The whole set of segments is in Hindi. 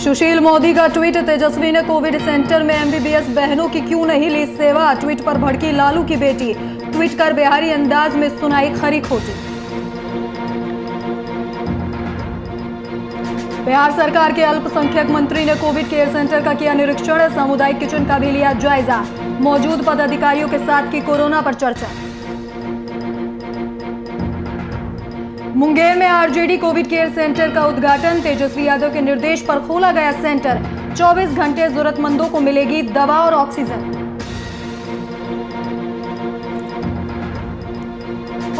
सुशील मोदी का ट्वीट। तेजस्वी ने कोविड सेंटर में एमबीबीएस बहनों की क्यों नहीं ली सेवा, ट्वीट पर भड़की लालू की बेटी। ट्वीट कर बिहारी अंदाज में सुनाई खरी खोटी। बिहार सरकार के अल्पसंख्यक मंत्री ने कोविड केयर सेंटर का किया निरीक्षण, सामुदायिक किचन का भी लिया जायजा। मौजूद पदाधिकारियों के साथ की कोरोना पर चर्चा। मुंगेर में आरजेडी कोविड केयर सेंटर का उद्घाटन, तेजस्वी यादव के निर्देश पर खोला गया सेंटर। 24 घंटे जरूरतमंदों को मिलेगी दवा और ऑक्सीजन।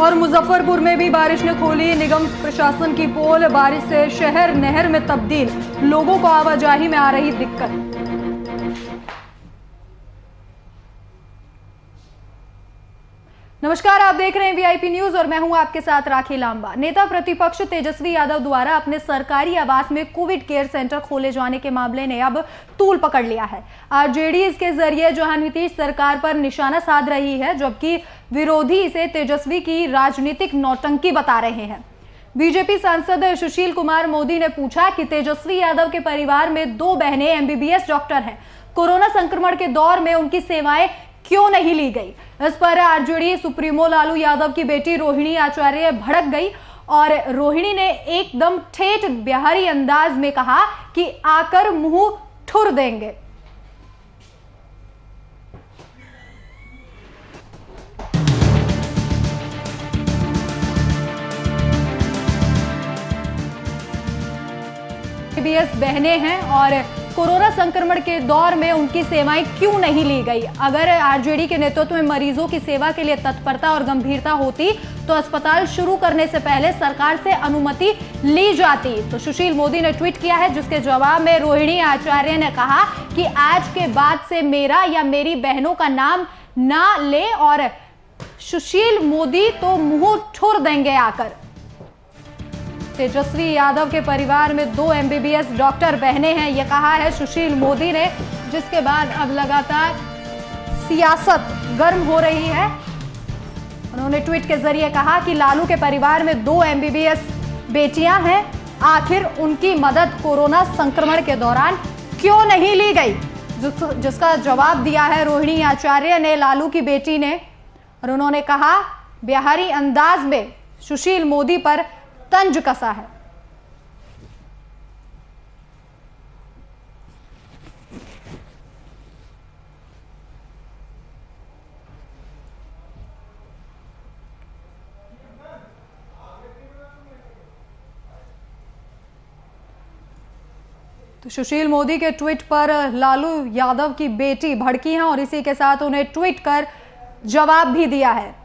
और मुजफ्फरपुर में भी बारिश ने खोली निगम प्रशासन की पोल, बारिश से शहर नहर में तब्दील, लोगों को आवाजाही में आ रही दिक्कत। नमस्कार, आप देख रहे हैं वीआईपी न्यूज और मैं हूं आपके साथ राखी लांबा। नेता प्रतिपक्ष तेजस्वी यादव द्वारा अपने सरकारी आवास में कोविड केयर सेंटर खोले जाने के मामले ने अब तूल पकड़ लिया है। आरजेडी इसके जरिए जहां नीतीश सरकार पर निशाना साध रही है, जबकि विरोधी इसे तेजस्वी की राजनीतिक नौटंकी बता रहे हैं। बीजेपी सांसद सुशील कुमार मोदी ने पूछा कि तेजस्वी यादव के परिवार में 2 बहनें एमबीबीएस डॉक्टर हैं, कोरोना संक्रमण के दौर में उनकी सेवाएं क्यों नहीं ली गई। इस पर आरजेडी सुप्रीमो लालू यादव की बेटी रोहिणी आचार्य भड़क गई और रोहिणी ने एकदम ठेठ बिहारी अंदाज में कहा कि आकर मुंह ठुर देंगे। एमबीबीएस बहनें हैं और कोरोना संक्रमण के दौर में उनकी सेवाएं क्यों नहीं ली गई। अगर आरजेडी के नेतृत्व में मरीजों की सेवा के लिए तत्परता और गंभीरता होती तो अस्पताल शुरू करने से पहले सरकार से अनुमति ली जाती। तो सुशील मोदी ने ट्वीट किया है, जिसके जवाब में रोहिणी आचार्य ने कहा कि आज के बाद से मेरा या मेरी बहनों का नाम ना ले और सुशील मोदी तो मुंह ठुर देंगे आकर। तेजस्वी यादव के परिवार में 2 एमबीबीएस डॉक्टर बहनें हैं, यह कहा है सुशील मोदी ने, जिसके बाद अब लगातार सियासत गर्म हो रही है। उन्होंने ट्वीट के जरिए कहा कि लालू के परिवार में 2 एमबीबीएस बेटियां हैं, आखिर उनकी मदद कोरोना संक्रमण के दौरान क्यों नहीं ली गई, जिसका जवाब दिया है रोहिणी आचार्य ने, लालू की बेटी ने। और उन्होंने कहा बिहारी अंदाज में सुशील मोदी पर तंज कसा है। तो सुशील मोदी के ट्वीट पर लालू यादव की बेटी भड़की हैं और इसी के साथ उन्हें ट्वीट कर जवाब भी दिया है।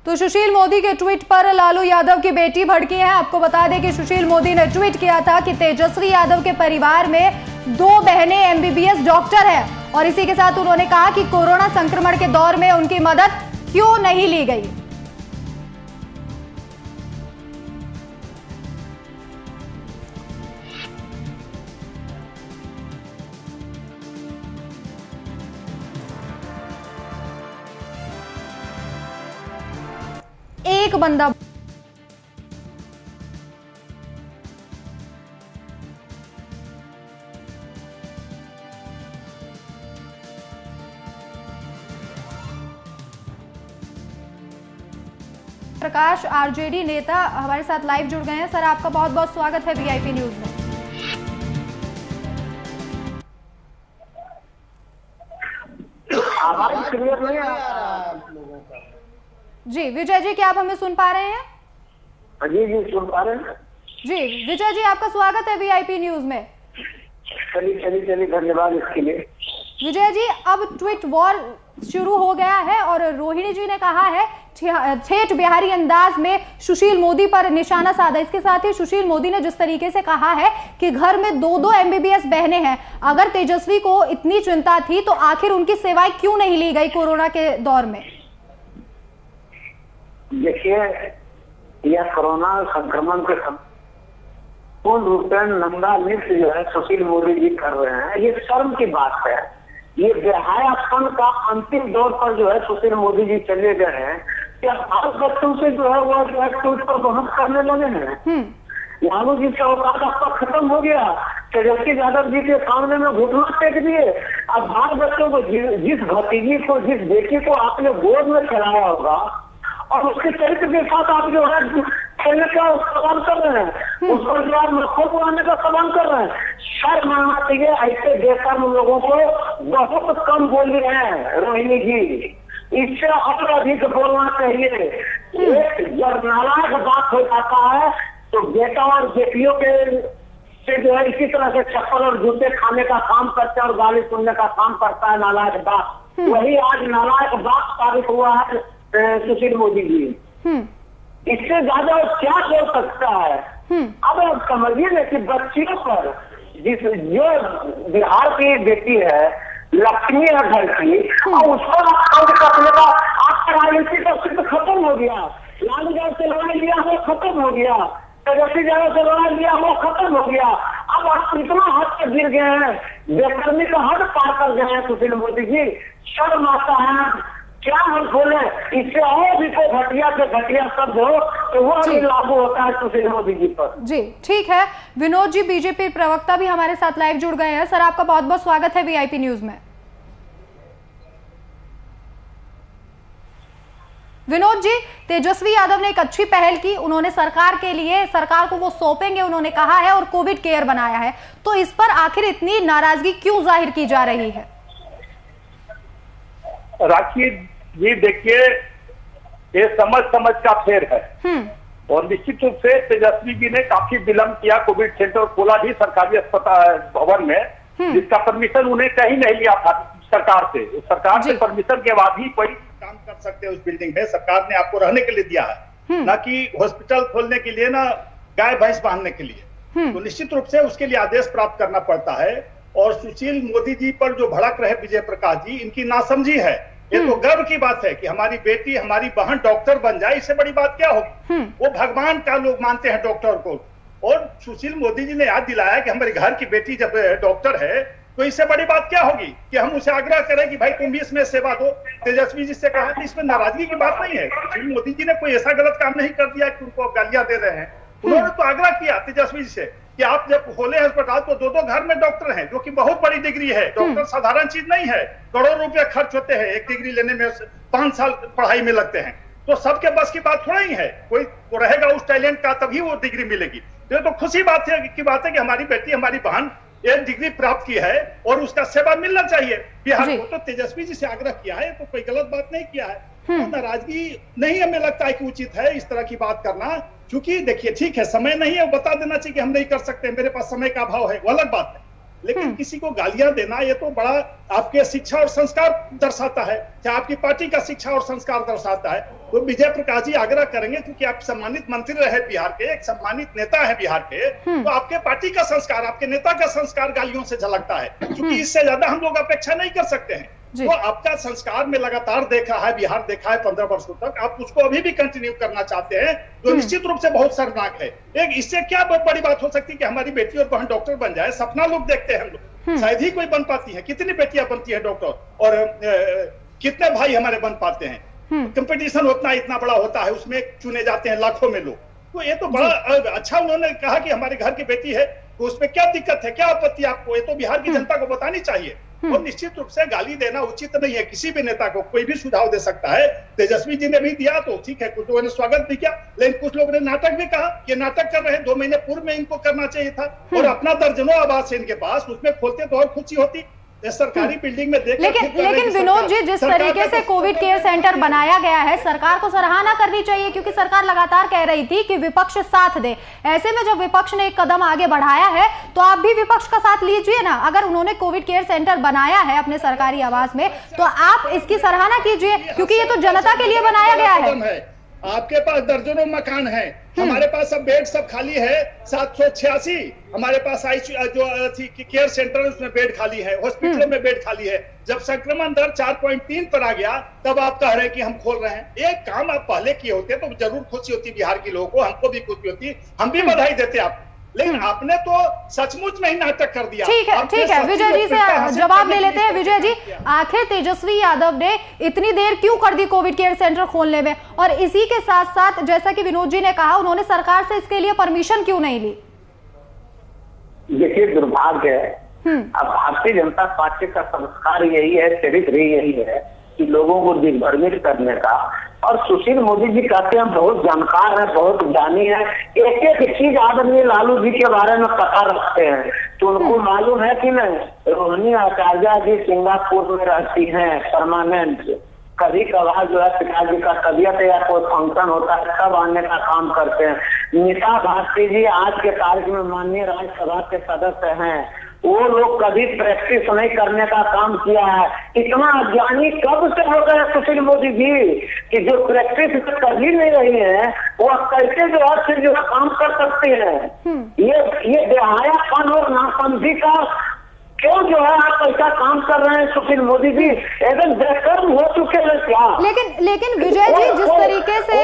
तो सुशील मोदी के ट्वीट पर लालू यादव की बेटी भड़की है। आपको बता दें कि सुशील मोदी ने ट्वीट किया था कि तेजस्वी यादव के परिवार में 2 बहनें एमबीबीएस डॉक्टर हैं और इसी के साथ उन्होंने कहा कि कोरोना संक्रमण के दौर में उनकी मदद क्यों नहीं ली गई। एक बंदा प्रकाश आरजेडी नेता हमारे साथ लाइव जुड़ गए हैं। सर, आपका बहुत बहुत स्वागत है वीआईपी न्यूज में। आवाज क्लियर नहीं आ रहा लोगों का। जी विजय जी, क्या आप हमें सुन पा रहे हैं? जी जी सुन पा रहे हैं। जी विजय जी, आपका स्वागत है वीआईपी न्यूज में। चलिए धन्यवाद इसके लिए। विजय जी, अब ट्वीट वॉर शुरू हो गया है और रोहिणी जी ने कहा है ठेठ बिहारी अंदाज में सुशील मोदी पर निशाना साधा। इसके साथ ही सुशील मोदी ने जिस तरीके से कहा है कि घर में 2-2 MBBS बहनें हैं, अगर तेजस्वी को इतनी चिंता थी तो आखिर उनकी सेवाएं क्यों नहीं ली गई कोरोना के दौर में? देखिए, यह कोरोना संक्रमण के पूर्ण रूप से नंगा नृत्य जो है सुशील मोदी जी कर रहे हैं, ये शर्म की बात है। ये बेहयापन का अंतिम दौर पर जो है सुशील मोदी जी चले गए हैं। क्या आज बच्चों से जो है वो जो है ट्वीट पर बहस करने लगे हैं? लालू जी का औकात आपका खत्म हो गया। तेजस्वी यादव जी के सामने में घुटना टेक दिए। अब बाल बच्चों को जिस भतीजी को, जिस बेटी को आपने गोद में चलाया होगा और उसके चरित्र के साथ आप जो है खेलने का सवाल कर रहे हैं, उसको जो आप नखों बनाने का सवाल कर रहे हैं। शर्म आना चाहिए। ऐसे बेशर्म लोगों को बहुत कम बोल रहे हैं रोहिणी जी, इससे और अधिक बोलना चाहिए। जब नालायक बात हो जाता है तो बेटा और बेटियों के से जो है इसी तरह से चप्पल और जूते खाने का काम करता है और गाली सुनने का काम करता है नालायक बात। वही आज नालायक बात साबित हुआ है सुशील मोदी जी। इससे ज्यादा क्या बोल सकता है? अब आप समझिए ना कि बच्चियों पर जो बिहार की बेटी है, लक्ष्मी है घर की, और उस पर आप करने का आपका राजनीति का सिर्फ खत्म हो गया। लालू यादव से लड़ाई लिया वो खत्म हो गया, तेजस्वी यादव से लड़ाई लिया वो खत्म हो गया। अब आप इतना हद से गिर गए हैं, बेशर्मी का हद पार कर गए हैं सुशील मोदी जी। शर्म आता है। क्या हम बोले, इससे और भी कोई घटिया से घटिया शब्द हो तो वो भी लागू होता है सुशील मोदी जी पर। जी ठीक है। विनोद जी बीजेपी प्रवक्ता भी हमारे साथ लाइव जुड़ गए हैं। सर, आपका बहुत बहुत स्वागत है VIP न्यूज में। विनोद जी, तेजस्वी यादव ने एक अच्छी पहल की, उन्होंने सरकार के लिए, सरकार को वो सौंपेंगे उन्होंने कहा है और कोविड केयर बनाया है, तो इस पर आखिर इतनी नाराजगी क्यों जाहिर की जा रही है? राखी जी, देखिए, ये समझ का फेर है और निश्चित रूप से तेजस्वी जी ने काफी विलंब किया। कोविड सेंटर खोला भी सरकारी अस्पताल भवन में, जिसका परमिशन उन्हें कहीं नहीं लिया था सरकार से। सरकार से परमिशन के बाद ही कोई काम कर सकते हैं उस बिल्डिंग में। सरकार ने आपको रहने के लिए दिया है, ना कि हॉस्पिटल खोलने के लिए, ना गाय भैंस बांधने के लिए। तो निश्चित रूप से उसके लिए आदेश प्राप्त करना पड़ता है। और सुशील मोदी जी पर जो भड़क रहे विजय प्रकाश जी, इनकी नासमझी है। ये तो गर्व की बात है कि हमारी बेटी, हमारी बहन डॉक्टर बन जाए, इससे बड़ी बात क्या होगी? वो भगवान का लोग मानते हैं डॉक्टर को। और सुशील मोदी जी ने याद दिलाया कि हमारे घर की बेटी जब डॉक्टर है तो इससे बड़ी बात क्या होगी कि हम उसे आग्रह करें कि भाई तुम भी इसमें सेवा दो। तेजस्वी जी से कहा कि इसमें नाराजगी की बात नहीं है। सुशील मोदी जी ने कोई ऐसा गलत काम नहीं कर दिया कि उनको गालियां दे रहे हैं। उन्होंने तो आग्रह किया तेजस्वी जी से कि आप जब खोले अस्पताल तो 2-2 घर में डॉक्टर हैं, जो कि बहुत बड़ी डिग्री है। डॉक्टर साधारण चीज नहीं है, करोड़ों रुपए खर्च होते हैं, एक डिग्री लेने में 5 साल पढ़ाई में लगते हैं। तो सबके बस की बात थोड़ा ही है, कोई तो रहेगा उस टैलेंट का तभी वो डिग्री मिलेगी। तो खुशी बात है कि हमारी बेटी, हमारी बहन एक डिग्री प्राप्त की है और उसका सेवा मिलना चाहिए बिहार को। तो तेजस्वी जी से आग्रह किया है, तो कोई गलत बात नहीं किया है। तो नाराजगी नहीं हमें लगता है कि उचित है इस तरह की बात करना। क्योंकि देखिए, ठीक है, समय नहीं है, वो बता देना चाहिए कि हम नहीं कर सकते, मेरे पास समय का अभाव है, वो अलग बात है। लेकिन किसी को गालियां देना, ये तो बड़ा आपके शिक्षा और संस्कार दर्शाता है, चाहे आपकी पार्टी का शिक्षा और संस्कार दर्शाता है। तो विजय प्रकाश जी आग्रह करेंगे, क्योंकि आप सम्मानित मंत्री रहे बिहार के, एक सम्मानित नेता है बिहार के, तो आपके पार्टी का संस्कार, आपके नेता का संस्कार गालियों से झलकता है। क्योंकि इससे ज्यादा हम लोग अपेक्षा नहीं कर सकते हैं। वो आपका संस्कार में लगातार देखा है, बिहार देखा है 15 वर्षों तक, आप उसको अभी भी कंटिन्यू करना चाहते हैं, जो निश्चित रूप से बहुत शर्मनाक है। एक इससे क्या बहुत बड़ी बात हो सकती है कि हमारी बेटी और बहन डॉक्टर बन जाए? सपना लोग देखते हैं हम लोग, शायद ही कोई बन पाती है। कितनी बेटियां बनती है डॉक्टर, और कितने भाई हमारे बन पाते हैं? कंपटीशन उतना इतना बड़ा होता है, उसमें चुने जाते हैं लाखों में लोग। तो ये तो बड़ा अच्छा उन्होंने कहा कि हमारे घर की बेटी है, तो उसमें क्या दिक्कत है, क्या आपत्ति आपको? ये तो बिहार की जनता को बतानी चाहिए। और निश्चित रूप से गाली देना उचित नहीं है किसी भी नेता को। कोई भी सुझाव दे सकता है, तेजस्वी जी ने भी दिया तो ठीक है, कुछ लोगों ने स्वागत भी किया, लेकिन कुछ लोगों ने नाटक भी कहा कि नाटक कर रहे हैं, 2 महीने पूर्व में इनको करना चाहिए था। और अपना दर्जनों आवाज है इनके पास, उसमें खोलते तो और खुशी होती। सरकारी बिल्डिंग में देख। लेकिन विनोद जी, जिस तरीके से कोविड केयर सेंटर बनाया गया है, सरकार को सराहना करनी चाहिए, क्योंकि सरकार लगातार कह रही थी कि विपक्ष साथ दे। ऐसे में जब विपक्ष ने एक कदम आगे बढ़ाया है तो आप भी विपक्ष का साथ लीजिए ना। अगर उन्होंने कोविड केयर सेंटर बनाया है अपने सरकारी आवास में तो आप इसकी सराहना कीजिए, क्योंकि ये तो जनता के लिए बनाया गया है। आपके पास दर्जनों मकान हैं, हमारे पास सब बेड सब खाली है। 786 हमारे पास जो केयर सेंटर है उसमें बेड खाली है, हॉस्पिटलों में बेड खाली है। जब संक्रमण दर 4.3 पर आ गया तब आप कह रहे हैं कि हम खोल रहे हैं। एक काम आप पहले किए होते तो जरूर खुशी होती बिहार के लोगों को, हमको भी खुशी होती, हम भी बधाई देते आपको। लेकिन आपने तो सचमुच में ही नाटक कर दिया। ठीक है, विजय जी से जवाब ले लेते हैं। विजय जी, आखिर तेजस्वी यादव ने इतनी देर क्यों कर दी कोविड केयर सेंटर खोलने में? और इसी के साथ साथ जैसा कि विनोद जी ने कहा, उन्होंने सरकार से इसके लिए परमिशन क्यों नहीं ली? देखिए, दुर्भाग्य है, अब भारतीय जनता पार्टी का संस्कार यही है, चरित्र यही है कि लोगों को दिग्भ्रमित करने का। और सुशील मोदी जी कहते हैं बहुत जानकार है, बहुत ज्ञानी है, एक एक चीज आदरणीय लालू जी के बारे में पता रखते हैं। तो उनको मालूम है कि नहीं, रोहिणी आचार्य जी सिंगापुर में रहती हैं परमानेंट। कभी कभार जो है पिताजी का तबियत या कोई फंक्शन होता है तब आने का काम करते हैं। मीता भारती जी आज के तारीख में माननीय राज्यसभा के सदस्य हैं, वो लोग कभी प्रैक्टिस नहीं करने का काम किया है। इतना अज्ञानी कब से हो गए सुशील मोदी जी कि जो प्रैक्टिस कभी नहीं रही है वो कैसे जो है फिर जो काम कर सकते हैं। ये बेहायापन और नासमझी का क्यों जो है आप ऐसा काम कर रहे हैं सुशील मोदी जी? एकदम बेशर्म हो चुके हैं क्या? लेकिन विजय जी, जिस तरीके से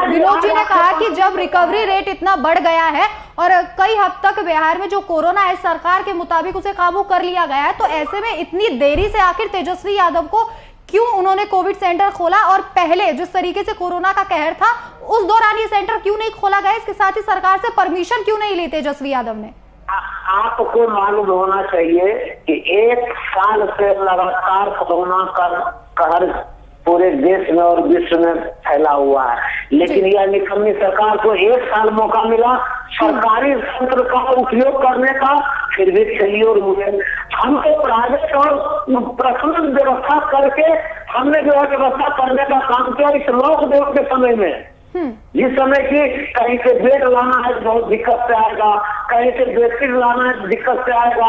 विनोद जी ने कहा कि जब रिकवरी रेट इतना बढ़ गया है और कई हद तक बिहार में जो कोरोना है सरकार के मुताबिक उसे काबू कर लिया गया है, तो ऐसे में इतनी देरी से आखिर तेजस्वी यादव को क्यों उन्होंने कोविड सेंटर खोला? और पहले जिस तरीके से कोरोना का कहर था उस दौरान ये सेंटर क्यों नहीं खोला गया? इसके साथ ही सरकार से परमिशन क्यों नहीं ली तेजस्वी यादव ने? आपको मालूम होना चाहिए कि 1 साल से लगातार कोरोना का कहर पूरे देश में और विश्व में फैला हुआ है, लेकिन यह निकम्मी सरकार को 1 साल मौका मिला सरकारी तंत्र का उपयोग करने का, फिर भी फेलियर हुए। हमको प्राइवेट और पर्सनल व्यवस्था करके हमने जो है व्यवस्था करने का काम किया इस लॉकडाउन के समय में। जिस समय की कहीं से बेड लाना है बहुत दिक्कत से आएगा, कहीं से वैक्सीन लाना है दिक्कत से आएगा,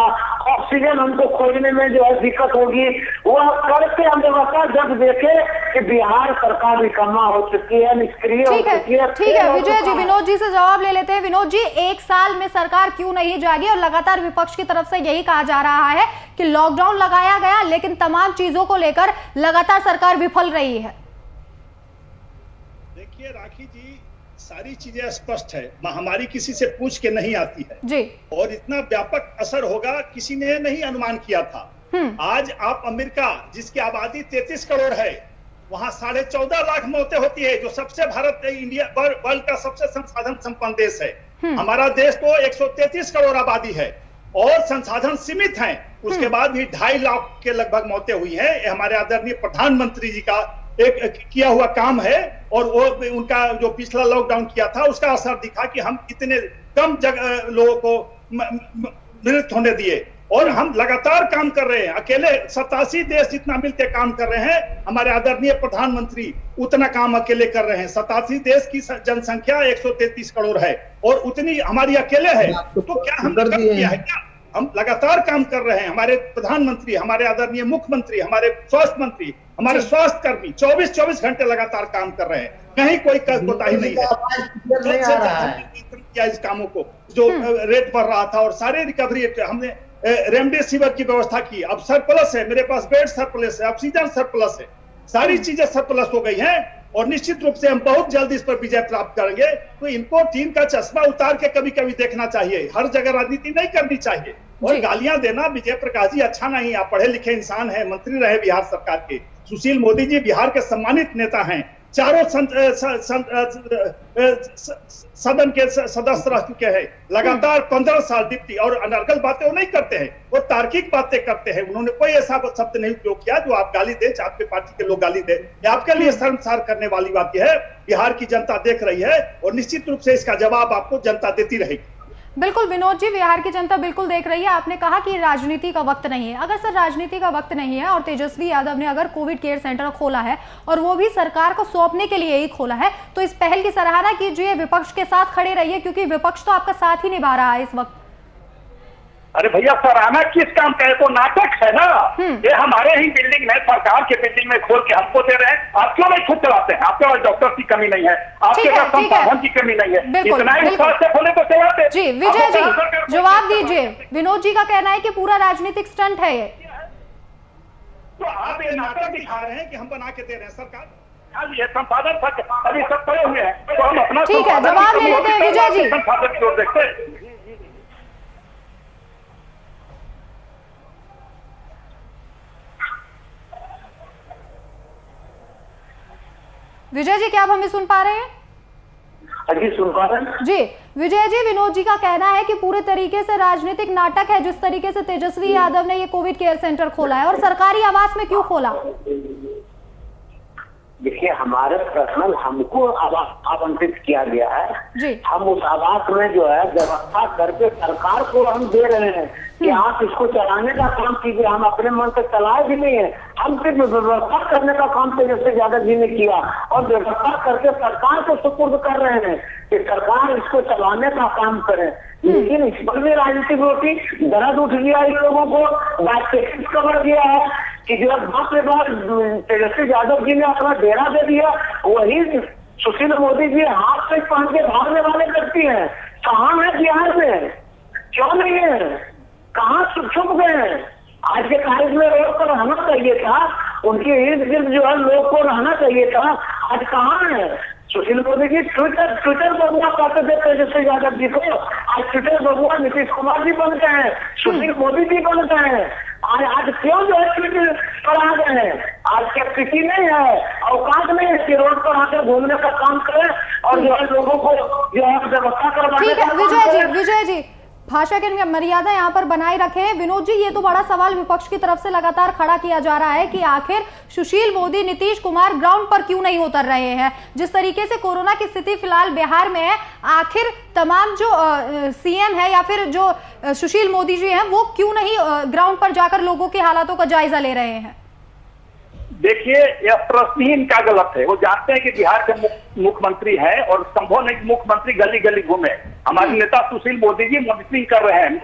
ऑक्सीजन हमको खोजने में जो है दिक्कत होगी। वह करके हम व्यवस्था जब देखे कि बिहार सरकार निकम्मा हो चुकी है, निष्क्रिय हो चुकी है। ठीक है विजय जी, विनोद जी से जवाब ले लेते हैं। विनोद जी, 1 साल में सरकार क्यों नहीं जागी? और लगातार विपक्ष की तरफ से यही कहा जा रहा है कि लॉकडाउन लगाया गया लेकिन तमाम चीजों को लेकर लगातार सरकार विफल रही है। देखिए राखी जी, सारी चीजें स्पष्ट है, महामारी किसी से पूछ के नहीं आती है जी, और इतना व्यापक असर होगा किसी ने नहीं अनुमान किया था। आज आप अमेरिका जिसकी आबादी 33 करोड़ है, वहां 14.5 लाख मौतें होती है, जो सबसे इंडिया वर्ल्ड का सबसे संसाधन संपन्न देश है। हमारा देश तो 133 करोड़ आबादी है और संसाधन सीमित हैं, उसके बाद भी 2.5 लाख के लगभग मौतें हुई हैं। हमारे आदरणीय प्रधानमंत्री जी का एक किया हुआ काम है और वो उनका जो पिछला लॉकडाउन किया था उसका असर दिखा कि हम इतने कम जगह लोगों को मृत होने दिए और हम लगातार काम कर रहे हैं। अकेले 87 देश जितना मिलते काम कर रहे हैं, हमारे आदरणीय प्रधानमंत्री उतना काम अकेले कर रहे हैं। 87 देश की जनसंख्या 133 करोड़ है और उतनी हमारी अकेले है, तो क्या हम कम किया है? क्या हम लगातार काम कर रहे हैं? हमारे प्रधानमंत्री, हमारे आदरणीय मुख्यमंत्री, हमारे स्वास्थ्य मंत्री, हमारे स्वास्थ्य कर्मी 24 घंटे लगातार काम कर रहे हैं, कहीं कोई कोताही नहीं है। इस कामों को जो रेट बढ़ रहा था और सारे रिकवरी हमने रेमडेसिविर की व्यवस्था की, अब सरप्लस है, मेरे पास बेड सरप्लस है, ऑक्सीजन सरप्लस है, सारी चीजें सरप्लस हो गई हैं और निश्चित रूप से हम बहुत जल्द इस पर विजय प्राप्त करेंगे। तो इनको टीम का चश्मा उतार के कभी कभी देखना चाहिए, हर जगह राजनीति नहीं करनी चाहिए और गालियां देना। विजय प्रकाश जी अच्छा नहीं, आप पढ़े लिखे इंसान हैं, मंत्री रहे बिहार सरकार के। सुशील मोदी जी बिहार के सम्मानित नेता हैं, चारों सदन के सदस्य रह चुके हैं, लगातार 15 साल डिप्टी, और अनर्गल बातें वो नहीं करते हैं, वो तार्किक बातें करते हैं। उन्होंने कोई ऐसा शब्द नहीं उपयोग किया जो आप गाली दे, आपके पार्टी के लोग गाली दे। ये आपके लिए शर्मसार करने वाली बात यह है। बिहार की जनता देख रही है और निश्चित रूप से इसका जवाब आपको जनता देती रहेगी। बिल्कुल विनोद जी, बिहार की जनता बिल्कुल देख रही है। आपने कहा कि राजनीति का वक्त नहीं है। अगर सर राजनीति का वक्त नहीं है और तेजस्वी यादव ने अगर कोविड केयर सेंटर खोला है और वो भी सरकार को सौंपने के लिए ही खोला है, तो इस पहल की सराहना कीजिए, विपक्ष के साथ खड़े रहिए, क्योंकि विपक्ष तो आपका साथ ही निभा रहा है इस वक्त। अरे भैया, सराहना किस काम का है? तो नाटक है ना। ये हमारे ही बिल्डिंग में, सरकार के बिल्डिंग में खोल के हमको दे रहे हैं। आप क्यों नहीं खुद चलाते हैं? आपके पास डॉक्टर की कमी नहीं है, आपके पास संसाधन की कमी नहीं है, इतना ही स्वास्थ्य खोले तो चलाते। जी विजय जी, जवाब दीजिए। विनोद जी का कहना है कि पूरा राजनीतिक स्टंट है ये। तो आप ये नाटक दिखा रहे हैं कि हम बना के दे रहे हैं। सरकार ये संसाधन अभी सब पड़े हुए हैं, तो हम अपना ठीक है, जवाब ले लेते हैं विजय जी। संसाधन की ओर देखते हैं। विजय जी, क्या आप हमें सुन पा रहे हैं? अभी सुन पा रहे हैं? जी विजय जी, विनोद जी का कहना है कि पूरे तरीके से राजनीतिक नाटक है जिस तरीके से तेजस्वी यादव ने ये कोविड केयर सेंटर खोला है, और सरकारी आवास में क्यों खोला? देखिए, हमारे पर्सनल हमको आवास आवंटित किया गया है जी। हम उस आवास में जो है व्यवस्था करके सरकार को हम दे रहे हैं कि आप इसको चलाने का काम कीजिए। हम अपने मन से चलाए भी नहीं है, हम सिर्फ व्यवस्था करने का काम तेजस्वी यादव जी ने किया और व्यवस्था करके सरकार को सुपुर्द कर रहे हैं कि सरकार इसको चलाने का काम करे। लेकिन इस पर भी राजनीतिक रोटी दर्द उठ गया इन लोगों को। बात कवर किया है कि जो बात के बाद तेजस्वी यादव जी ने अपना डेरा दे दिया, वही सुशील मोदी जी हाथ से पहन के भागने वाले व्यक्ति हैं। कहाँ है बिहार में? क्यों नहीं है? कहाँ छुप गए हैं? आज के तारीख में रोड पर रहना चाहिए था, उनके इर्द गिर्द जो है लोग को रहना चाहिए था। आज कहाँ है सुशील मोदी जी? ट्विटर बबुआ कहते थे तेजस्वी यादव जी को, आज ट्विटर बबुआ नीतीश कुमार जी बन गए हैं, सुशील मोदी जी बन गए हैं। आज क्यों जो है ट्विटर पर आ गए हैं? आज कैपेसिटी नहीं है, अवकाश नहीं है कि रोड पर आकर घूमने का काम करें और जो है लोगों को जो है व्यवस्था करवाने का। विजय जी, भाषा की मर्यादा यहाँ पर बनाए रखें। विनोद जी, ये तो बड़ा सवाल विपक्ष की तरफ से लगातार खड़ा किया जा रहा है कि आखिर सुशील मोदी, नीतीश कुमार ग्राउंड पर क्यों नहीं उतर रहे हैं? जिस तरीके से कोरोना की स्थिति फिलहाल बिहार में है, आखिर तमाम जो सीएम है या फिर जो सुशील मोदी जी हैं, वो क्यों नहीं ग्राउंड पर जाकर लोगों की हालातों का जायजा ले रहे हैं? देखिए, यह प्रश्न ही इनका गलत है। वो जानते हैं कि बिहार के मुख्यमंत्री हैं और संभव नहीं मुख्यमंत्री गली गली घूमे। हमारे नेता सुशील मोदी जी मॉनिटरिंग कर रहे हैं,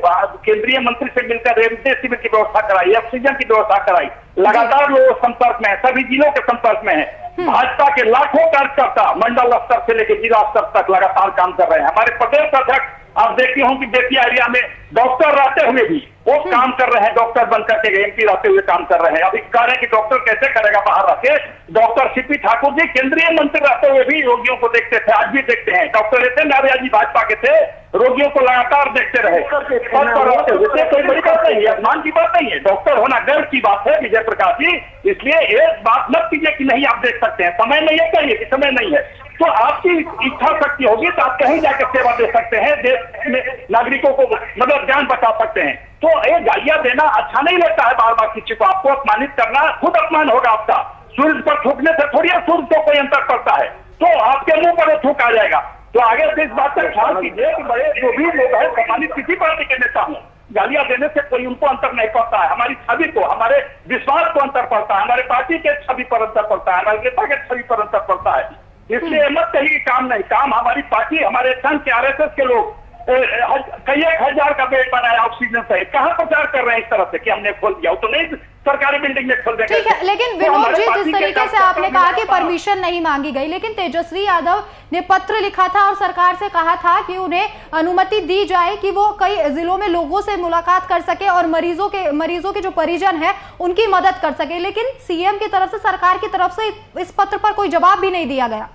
केंद्रीय मंत्री से मिलकर रेमडेसिविर की व्यवस्था कराई, ऑक्सीजन की व्यवस्था कराई, लगातार लोग संपर्क में है, सभी जिलों के संपर्क में है। भाजपा के लाखों कार्यकर्ता मंडल स्तर से लेकर जिला स्तर तक लगातार काम कर रहे हैं। हमारे प्रदेश अध्यक्ष, आप देखते हो कि बेतिया एरिया में डॉक्टर रहते हुए भी वो काम कर रहे हैं, डॉक्टर बनकर के एमपी रहते हुए काम कर रहे हैं। अभी कह रहे हैं कि डॉक्टर कैसे करेगा बाहर रह के। डॉक्टर सीपी ठाकुर जी केंद्रीय मंत्री रहते हुए भी रोगियों को देखते थे, आज भी देखते हैं। डॉक्टर नितिन नारिया जी भाजपा के थे, रोगियों को लगातार देखते रहे। कोई बड़ी बात नहीं है, अपमान की बात नहीं है, डॉक्टर होना गर्व की बात है विजय प्रकाश जी। इसलिए एक बात मत कीजिए कि नहीं आप देख सकते हैं, समय नहीं है, कहिए कि समय नहीं है। तो आपकी इच्छा शक्ति होगी तो आप कहीं जाकर सेवा दे सकते हैं, देश में नागरिकों को मतलब जान बचा सकते हैं। तो ये गालियां देना अच्छा नहीं लगता है, बार बार किसी को आपको अपमानित करना खुद अपमान होगा आपका। सूर्य पर थूकने से थोड़ी सूर्य को कोई अंतर पड़ता है, तो आपके मुंह पर थूक आ जाएगा। तो आगे से इस बात का ख्याल कीजिए कि बड़े जो भी लोग हैं, सम्मानित किसी पार्टी के नेता हों, गालियां देने से कोई उनको अंतर नहीं पड़ता है। हमारी छवि को, हमारे विश्वास को अंतर पड़ता है, हमारे पार्टी के छवि पर अंतर पड़ता है, हमारे नेता के छवि पर अंतर पड़ता है। इसलिए मत कहिए काम नहीं, काम हमारी पार्टी, हमारे संघ के आरएसएस के लोग कई 1,000 का बेड बनाया ऑक्सीजन सहित। कहाँ प्रचार कर रहे हैं इस तरह से कि हमने खोल दिया? तो नहीं सरकारी बिल्डिंग में खोल देंगे। ठीक है, लेकिन विनोद जी, जिस तरीके से आपने कहा कि परमिशन नहीं मांगी गई, लेकिन तेजस्वी यादव ने पत्र लिखा था और सरकार से कहा था कि उन्हें अनुमति दी जाए कि वो कई जिलों में लोगों से मुलाकात कर सके और मरीजों के जो परिजन है उनकी मदद कर सके। लेकिन सीएम की तरफ से, सरकार की तरफ से इस पत्र पर कोई जवाब भी नहीं दिया गया।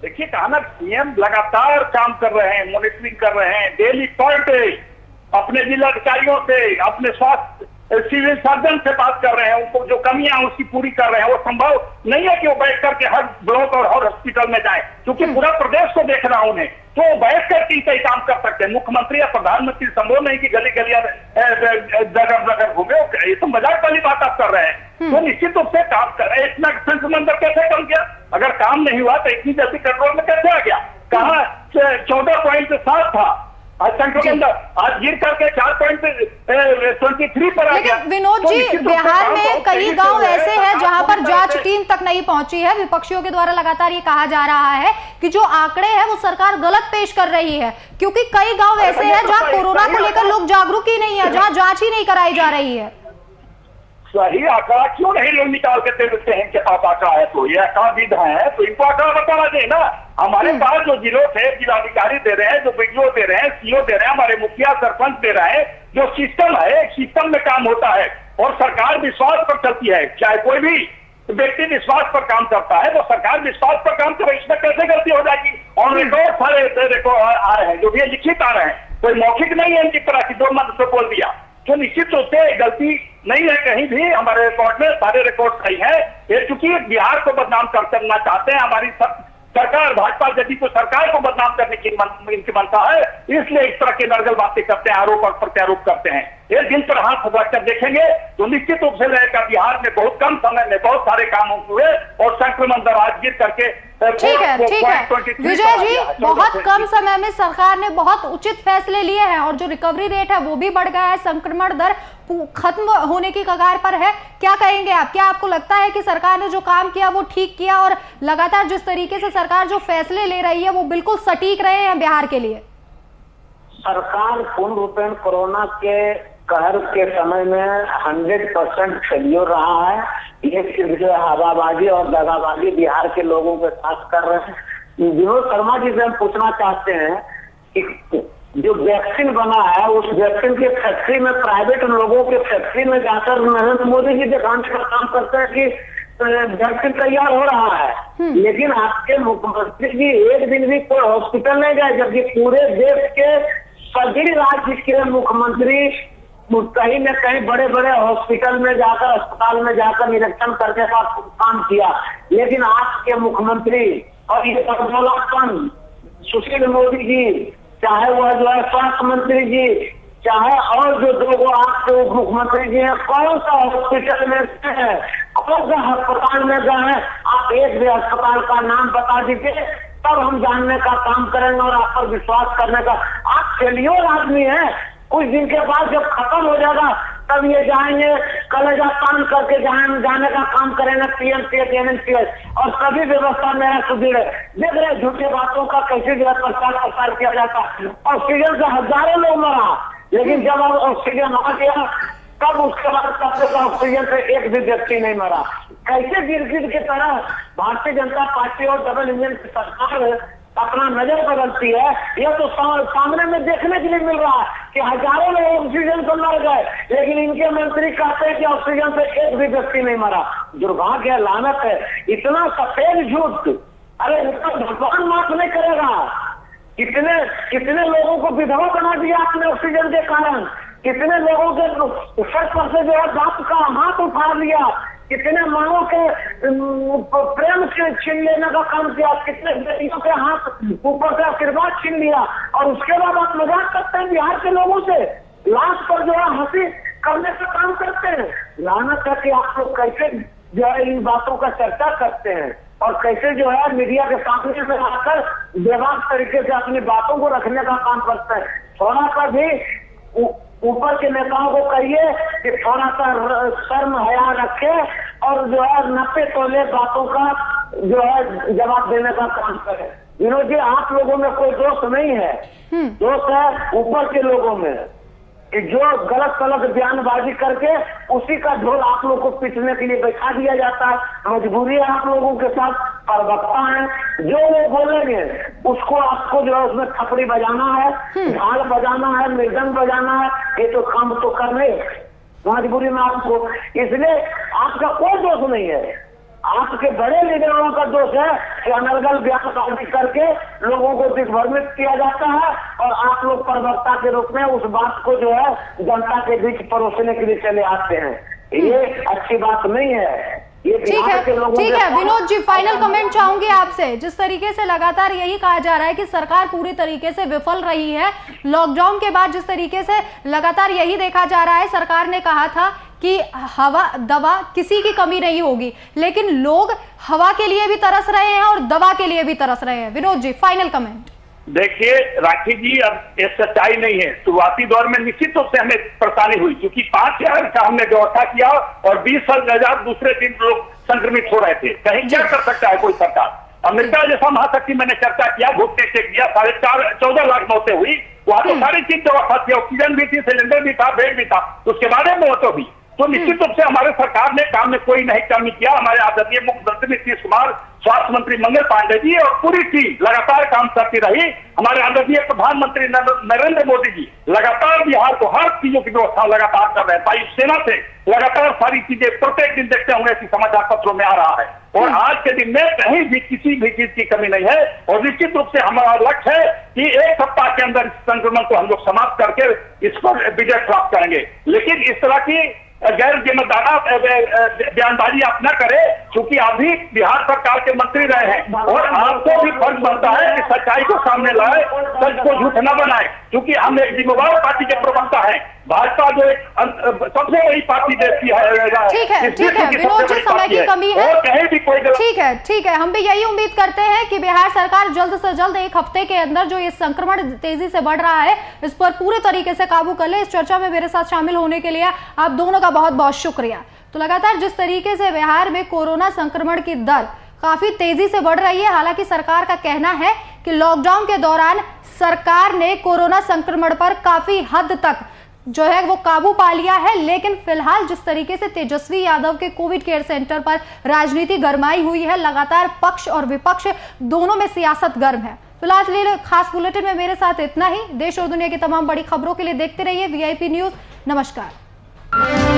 देखिए, कहा ना, सीएम लगातार काम कर रहे हैं, मॉनिटरिंग कर रहे हैं, डेली पर डे अपने जिला अधिकारियों से, अपने स्वास्थ्य सिविल सर्जन से बात कर रहे हैं, उनको जो कमियां उसकी पूरी कर रहे हैं। वो संभव नहीं है कि वो बैठ करके हर ब्लॉक और हर हॉस्पिटल में जाए, क्योंकि पूरा प्रदेश को देख रहा उन्हें, तो बैठ करके कई काम कर सकते हैं। मुख्यमंत्री या प्रधानमंत्री संभव नहीं कि गली गलियां जगह घूमे, ये तो मजाक वाली बात आप कर रहे हैं। तो निश्चित रूप से काम कर रहे हैं। इतना संक्रमण कैसे बन गया? अगर काम नहीं हुआ तो इतनी जल्दी कंट्रोल में कैसे आ गया? कहा 14.7 था आज संक्रमण आज गिर करके 4.23 पर आ गया। लेकिन विनोद जी, बिहार में कई गांव ऐसे हैं जहां पर जांच टीम तक नहीं पहुंची है। विपक्षियों के द्वारा लगातार ये कहा जा रहा है कि जो आंकड़े हैं वो सरकार गलत पेश कर रही है, क्योंकि कई गांव ऐसे हैं जहां कोरोना को लेकर लोग जागरूक ही नहीं है, जहां जांच ही नहीं कराई जा रही है। सही आंकड़ा क्यों नहीं लोग निकाल के दे देते हैं कि आप आंकड़ा है तो ये आंकड़ाविद है तो इनको आंकड़ा बताना चाहिए ना। हमारे पास जो जिलों थे जिलाधिकारी दे रहे हैं, जो बीडीओ दे रहे हैं, सीओ दे रहे हैं, हमारे मुखिया सरपंच दे रहे हैं, जो सिस्टम है सिस्टम में काम होता है और सरकार विश्वास पर चलती है। चाहे कोई भी व्यक्ति विश्वास पर काम करता है तो सरकार विश्वास पर काम करे, इसमें कैसे गलती हो जाएगी। और रिकॉर्ड सारे रिकॉर्ड आ रहे हैं, जो भी लिखित आ रहे हैं, कोई मौखिक नहीं है इनकी तरह की 2 मंथ से बोल दिया, तो निश्चित रूप से गलती नहीं है कहीं भी। हमारे रिकॉर्ड में सारे रिकॉर्ड सही है। ये चूंकि बिहार को बदनाम करना चाहते हैं, हमारी सरकार भाजपा यदि को सरकार को बदनाम करने की इनकी मनता है, इसलिए इस तरह की नर्गल बातें करते हैं, आरोप और प्रत्यारोप करते हैं। ये दिन पर हाथ रखकर देखेंगे तो निश्चित रूप से रहेगा बिहार में बहुत कम समय में बहुत सारे काम हुए और संक्रमण दर आज गिर करके ठीक है विजय जी, बहुत कम समय में सरकार ने बहुत उचित फैसले लिए हैं और जो रिकवरी रेट है वो भी बढ़ गया है, संक्रमण दर खत्म होने की कगार पर है। क्या कहेंगे आप? क्या आपको लगता है कि सरकार ने जो काम किया वो ठीक किया और लगातार जिस तरीके से सरकार जो फैसले ले रही है वो बिल्कुल सटीक रहे हैं बिहार के लिए? सरकार पूर्ण रूपेण कोरोना के कहर के समय में 100% फेल्योर रहा है। ये सिर्फ जो हवाबाजी और दगाबाजी बिहार के लोगों के साथ कर रहे हैं। विनोद शर्मा जी से हम पूछना चाहते हैं कि जो वैक्सीन बना है उस वैक्सीन की फैक्ट्री में प्राइवेट लोगों के फैक्ट्री में जाकर नरेंद्र मोदी जी दिखाने का काम करते हैं कि वैक्सीन तैयार हो रहा है, लेकिन आपके मुख्यमंत्री जी एक दिन भी कोई हॉस्पिटल नहीं गए, जबकि पूरे देश के सभी राज्य के मुख्यमंत्री कहीं न कहीं बड़े बड़े हॉस्पिटल में जाकर अस्पताल में जाकर निरीक्षण करने का काम किया। लेकिन आपके मुख्यमंत्री और ये सर्वोल्लापन सुशील मोदी जी, चाहे वह जो है स्वास्थ्य मंत्री जी, चाहे और जो 2 आपके उप मुख्यमंत्री जी हैं, कौन सा हॉस्पिटल में है, कौन सा अस्पताल में गए हैं? आप एक भी अस्पताल का नाम बता दीजिए, तब हम जानने का काम करेंगे और आप पर विश्वास करने का। आप फेलियर आदमी हैं। कुछ दिन के बाद जब खत्म हो जाएगा तब ये जाएंगे कलेजा तान करके जाने का काम करेंगे पीएमसीएच, एनएमसीएच और सभी व्यवस्था मेरा सुदृढ़ है। देख रहे झूठे बातों का कैसे जो है प्रचार किया जाता। ऑक्सीजन से हजारों लोग मरा, लेकिन जब अब ऑक्सीजन आ गया तब उसके बाद तब तक ऑक्सीजन से एक भी व्यक्ति नहीं मरा। कैसे गिरगिट की तरह भारतीय जनता पार्टी और डबल इंजन की सरकार अपना नजर बदलती है। यह तो सामने में देखने के लिए मिल रहा है कि हजारों लोग ऑक्सीजन से मर गए, लेकिन इनके मंत्री कहते हैं कि ऑक्सीजन से एक भी व्यक्ति नहीं मरा। दुर्भाग्य है, लानत है, इतना सफेद झूठ। अरे इतना भगवान माफ नहीं करेगा। कितने लोगों को विधवा बना दिया आपने ऑक्सीजन के कारण, कितने लोगों के सर पर से जो है बाप का हाथ उठा लिया, कितने माओ के प्रेम से छीन लेने का काम किया, कितने बेटियों के हाथ ऊपर से आशीर्वाद छीन लिया और उसके बाद आप मजाक करते हैं बिहार के लोगों से, लाश पर जो है हंसी करने का काम करते हैं। लानत है कि आप लोग कैसे जो है इन बातों का चर्चा करते हैं और कैसे जो है मीडिया के सामने में आकर बेबाक तरीके से अपनी बातों को रखने का काम करते हैं। थोड़ा सा भी ऊपर के नेताओं को कहिए कि थोड़ा सा शर्म हया रखे और जो है 90 तोले बातों का जो है जवाब देने का काम करे। विनोद जी, आप लोगों में कोई दोष नहीं है, दोष है ऊपर के लोगों में कि जो गलत सलत बयानबाजी करके उसी का ढोल आप लोग को पीटने के लिए बैठा दिया जाता है। मजबूरी है आप लोगों के साथ, प्रवक्ता है, जो वो बोलेंगे उसको आपको जो है उसमें थपड़ी बजाना है, झाल बजाना है, मृदंग बजाना है, ये तो काम तो करने मजबूरी में आपको। इसलिए आपका कोई दोष नहीं है, आपके बड़े लीडरों का दोष है कि अनर्गल बयानबाजी करके लोगों को दिग्भ्रमित किया जाता है और आप लोग प्रवक्ता के रूप में उस बात को जो है जनता के बीच परोसने के लिए चले आते हैं। ये अच्छी बात नहीं है। ठीक है विनोद जी, फाइनल कमेंट चाहूंगी आपसे। जिस तरीके से लगातार यही कहा जा रहा है कि सरकार पूरी तरीके से विफल रही है, लॉकडाउन के बाद जिस तरीके से लगातार यही देखा जा रहा है, सरकार ने कहा था कि हवा दवा किसी की कमी नहीं होगी, लेकिन लोग हवा के लिए भी तरस रहे हैं और दवा के लिए भी तरस रहे हैं। Vinod ji, final comment. देखिए राखी जी, अब ये सच्चाई नहीं है। शुरुआती दौर में निश्चित रूप से हमें परेशानी हुई, क्योंकि 5,000 का हमने व्यवस्था किया और 20,000 दूसरे दिन लोग संक्रमित हो रहे थे। कहीं क्या कर सकता है कोई सरकार? अमेरिका जैसा महाशक्ति मैंने चर्चा किया, घुटने चेक दिया, 14 लाख मौतें हुई। वहां तो सारी चीज व्यवस्था थी, ऑक्सीजन भी थी, सिलेंडर भी था, बेड भी था, उसके बाद में मौतें हुई। तो निश्चित रूप से हमारे सरकार ने काम में कोई नहीं कमी किया। हमारे आदरणीय मुख्यमंत्री नीतीश कुमार, स्वास्थ्य मंत्री मंगल पांडे जी और पूरी टीम लगातार काम करती रही। हमारे आदरणीय प्रधानमंत्री नरेंद्र मोदी जी लगातार बिहार को हर चीजों की व्यवस्था लगातार कर रहे हैं। वायुसेना से लगातार सारी चीजें प्रत्येक दिन देखते होंगे कि समाचार पत्रों में आ रहा है। और आज के दिन में कहीं भी किसी भी चीज की कमी नहीं है। और निश्चित रूप से हमारा लक्ष्य है कि 1 सप्ताह के अंदर इस संक्रमण को हम लोग समाप्त करके इस पर विजय प्राप्त करेंगे। लेकिन इस तरह की गैर जिम्मेदारा बयानबाजी आप न करें, क्योंकि आप भी बिहार सरकार के मंत्री रहे हैं और आपको भी फर्ज बनता है कि सच्चाई को सामने लाए, सच को झूठ न बनाए, क्योंकि हम एक जिम्मेवार पार्टी के प्रवक्ता हैं। भाजपा जो एक सबसे बड़ी पार्टी देश की है। ठीक है विनोद जी, समय की कमी है, और कहीं भी कोई ठीक है। हम भी यही उम्मीद करते हैं कि बिहार सरकार जल्द से जल्द 1 हफ्ते के अंदर जो ये संक्रमण तेजी से बढ़ रहा है इस पर पूरे तरीके से काबू कर ले। इस चर्चा में मेरे साथ शामिल होने के लिए आप दोनों का बहुत बहुत शुक्रिया। तो लगातार जिस तरीके से बिहार में कोरोना संक्रमण की दर काफी तेजी से बढ़ रही है, हालांकि सरकार का कहना है कि लॉकडाउन के दौरान सरकार ने कोरोना संक्रमण पर काफी हद तक जो है वो काबू पा लिया है, लेकिन फिलहाल जिस तरीके से तेजस्वी यादव के कोविड केयर सेंटर पर राजनीति गरमाई हुई है, लगातार पक्ष और विपक्ष दोनों में सियासत गर्म है। फिलहाल खास बुलेटिन में मेरे साथ इतना ही। देश और दुनिया की तमाम बड़ी खबरों के लिए देखते रहिए VIP न्यूज। नमस्कार।